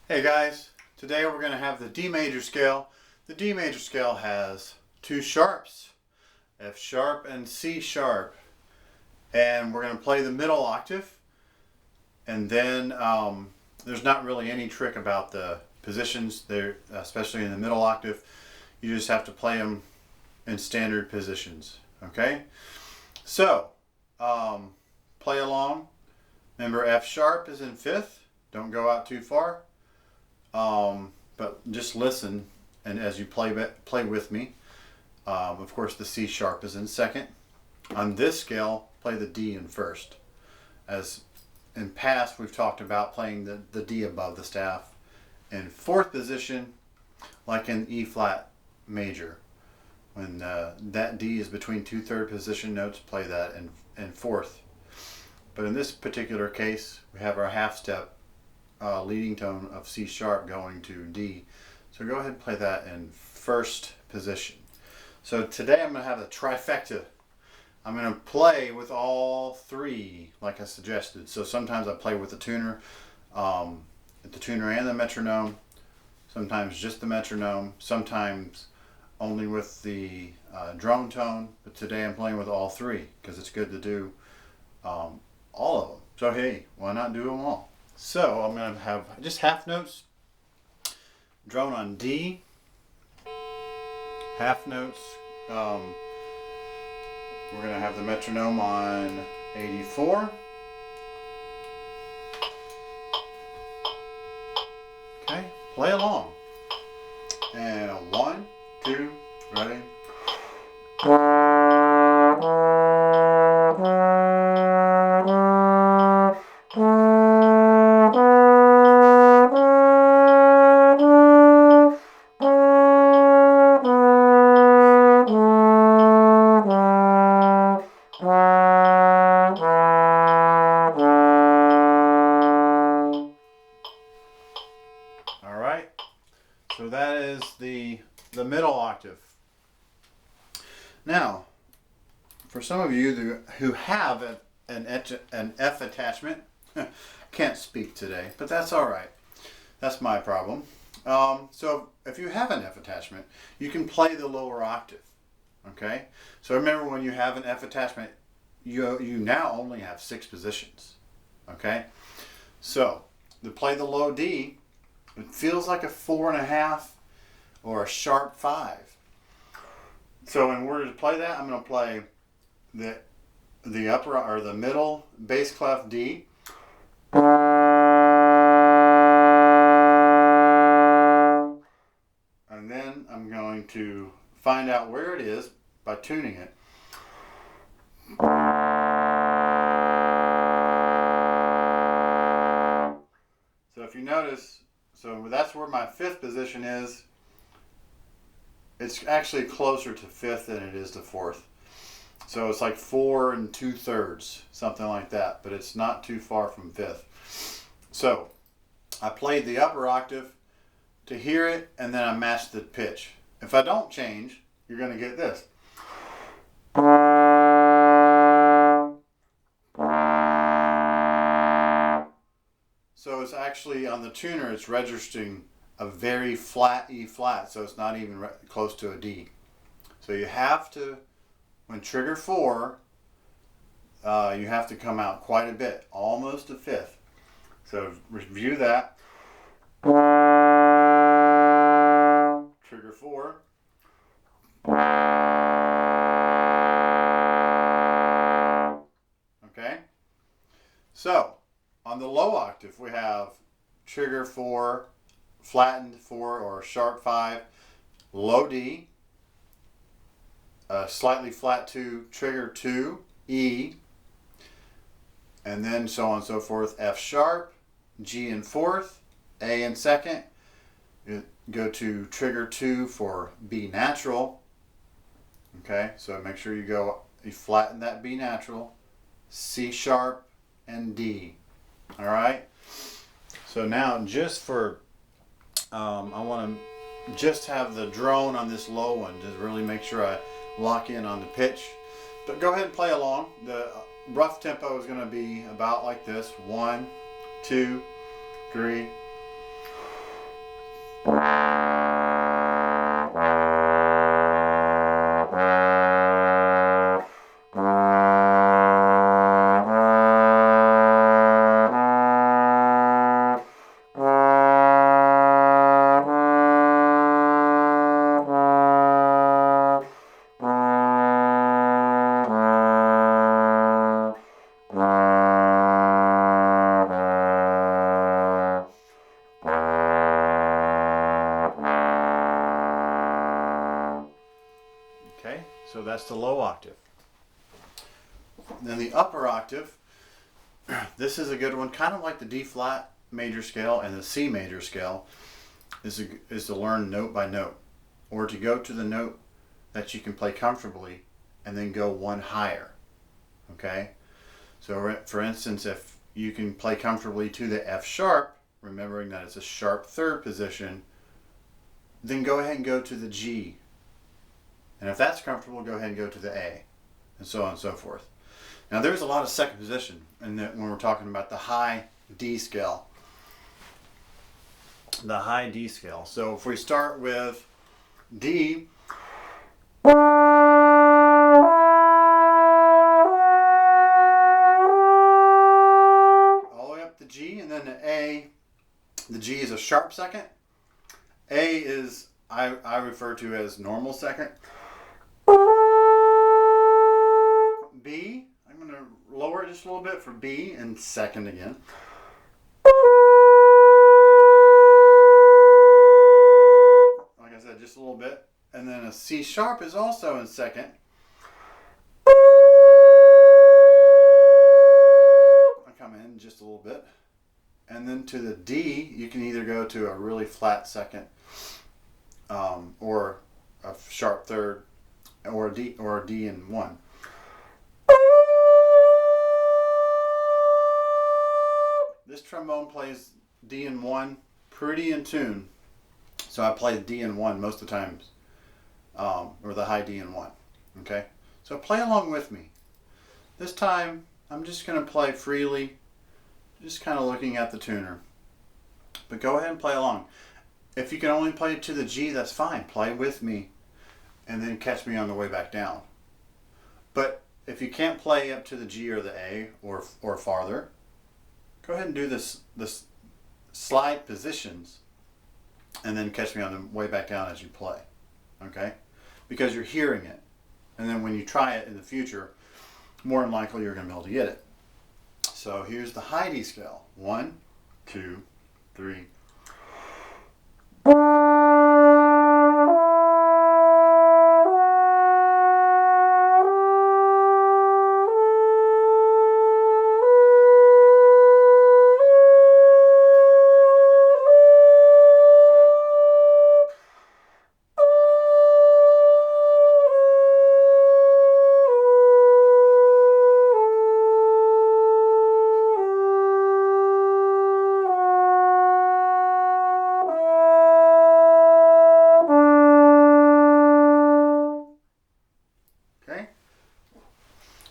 Hey guys, today we're going to have the D major scale. The D major scale has two sharps, F sharp and C sharp. And we're going to play the middle octave. And then there's not really any trick about the positions, there, especially in the middle octave. You just have to play them in standard positions. Okay? So, play along. Remember, F sharp is in fifth. Don't go out too far. But just listen, and as you play with me. Of course, the C sharp is in second. On this scale, play the D in first. As in past, we've talked about playing the D above the staff in fourth position, like in E flat major. When that D is between two third position notes, play that in fourth. But in this particular case, we have our half step leading tone of C sharp going to D. So go ahead and play that in first position. So today I'm going to have a trifecta. I'm going to play with all three like I suggested. So sometimes I play with the tuner and the metronome. Sometimes just the metronome. Sometimes only with the drone tone. But today I'm playing with all three because it's good to do all of them. So hey, why not do them all? So I'm going to have just half notes, drone on D, half notes. We're going to have the metronome on 84. Okay, play along. And 1, 2, ready. Alright, so that is the middle octave. Now, for some of you who have an F attachment, can't speak today, but that's alright. That's my problem. So if you have an F attachment, you can play the lower octave. Okay? So remember, when you have an F attachment, you now only have 6 positions. Okay? So to play the low D, it feels like a 4.5 or a sharp 5. So in order to play that, I'm going to play the upper or the middle bass clef D. And then I'm going to find out where it is by tuning it. So if you notice, so that's where my fifth position is. It's actually closer to fifth than it is to fourth. So it's like 4 2/3, something like that, but it's not too far from fifth. So I played the upper octave to hear it, and then I matched the pitch. If I don't change, you're going to get this. So it's actually, on the tuner, it's registering a very flat E flat, so it's not even close to a D. So you have to, when trigger 4, you have to come out quite a bit, almost a fifth. So review that. Trigger 4. Okay? So, on the low octave, we have trigger 4, flattened 4 or sharp 5, low D, slightly flat 2, trigger 2, E, and then so on and so forth, F sharp, G in fourth, A in second. You go to trigger 2 for B natural. Okay, so make sure you flatten that B natural, C sharp, and D. All right. So now, just for I want to just have the drone on this low one to really make sure I lock in on the pitch. But go ahead and play along. The rough tempo is going to be about like this: 1, 2, 3. So that's the low octave. Then the upper octave, this is a good one, kind of like the D flat major scale and the C major scale, is to learn note by note, or to go to the note that you can play comfortably and then go one higher. Okay? So for instance, if you can play comfortably to the F sharp, remembering that it's a sharp third position, then go ahead and go to the G. And if that's comfortable, go ahead and go to the A, and so on and so forth. Now there's a lot of second position when we're talking about the high D scale. The high D scale. So if we start with D, all the way up to G, and then the A. The G is a sharp second. A is, I refer to as normal second. B, I'm going to lower it just a little bit for B and second again. Like I said, just a little bit. And then a C sharp is also in second. I come in just a little bit. And then to the D, you can either go to a really flat second, or a sharp third, or a D in one. This trombone plays D in one pretty in tune, so I play the D in one most of the times, or the high D in one. Okay, so play along with me. This time I'm just going to play freely, just kind of looking at the tuner. But go ahead and play along. If you can only play to the G, that's fine. Play with me and then catch me on the way back down. But if you can't play up to the G or the A or farther, go ahead and do this slide positions and then catch me on the way back down as you play. Okay? Because you're hearing it. And then when you try it in the future, more than likely you're going to be able to get it. So here's the high D scale. 1, 2, 3.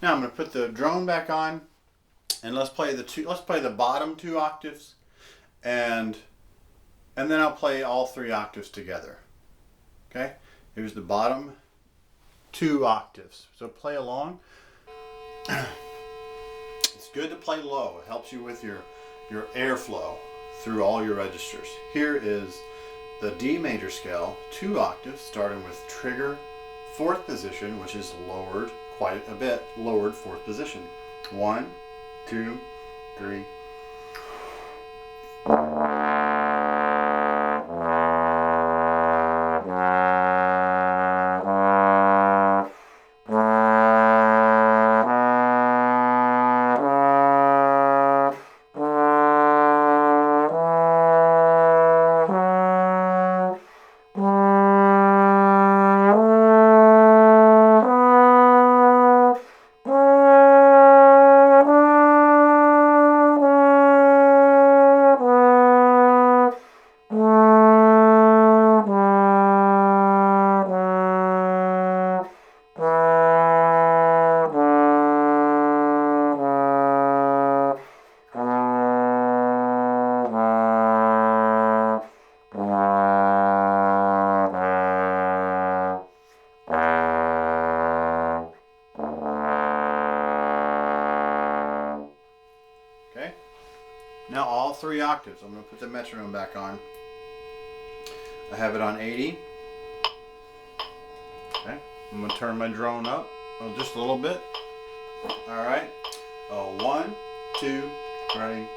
Now I'm going to put the drone back on, and let's play the bottom 2 octaves, and then I'll play all 3 octaves together. Okay? Here's the bottom 2 octaves. So play along. It's good to play low. It helps you with your airflow through all your registers. Here is the D major scale, 2 octaves, starting with trigger 4th position, which is lowered quite a bit, lowered 4th position. 1, 2, 3. Now all 3 octaves. I'm going to put the metronome back on. I have it on 80. Okay. I'm going to turn my drone up just a little bit. All right. 1, 2, ready.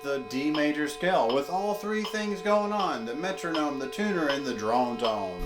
the D major scale with all three things going on: the metronome, the tuner, and the drone tone.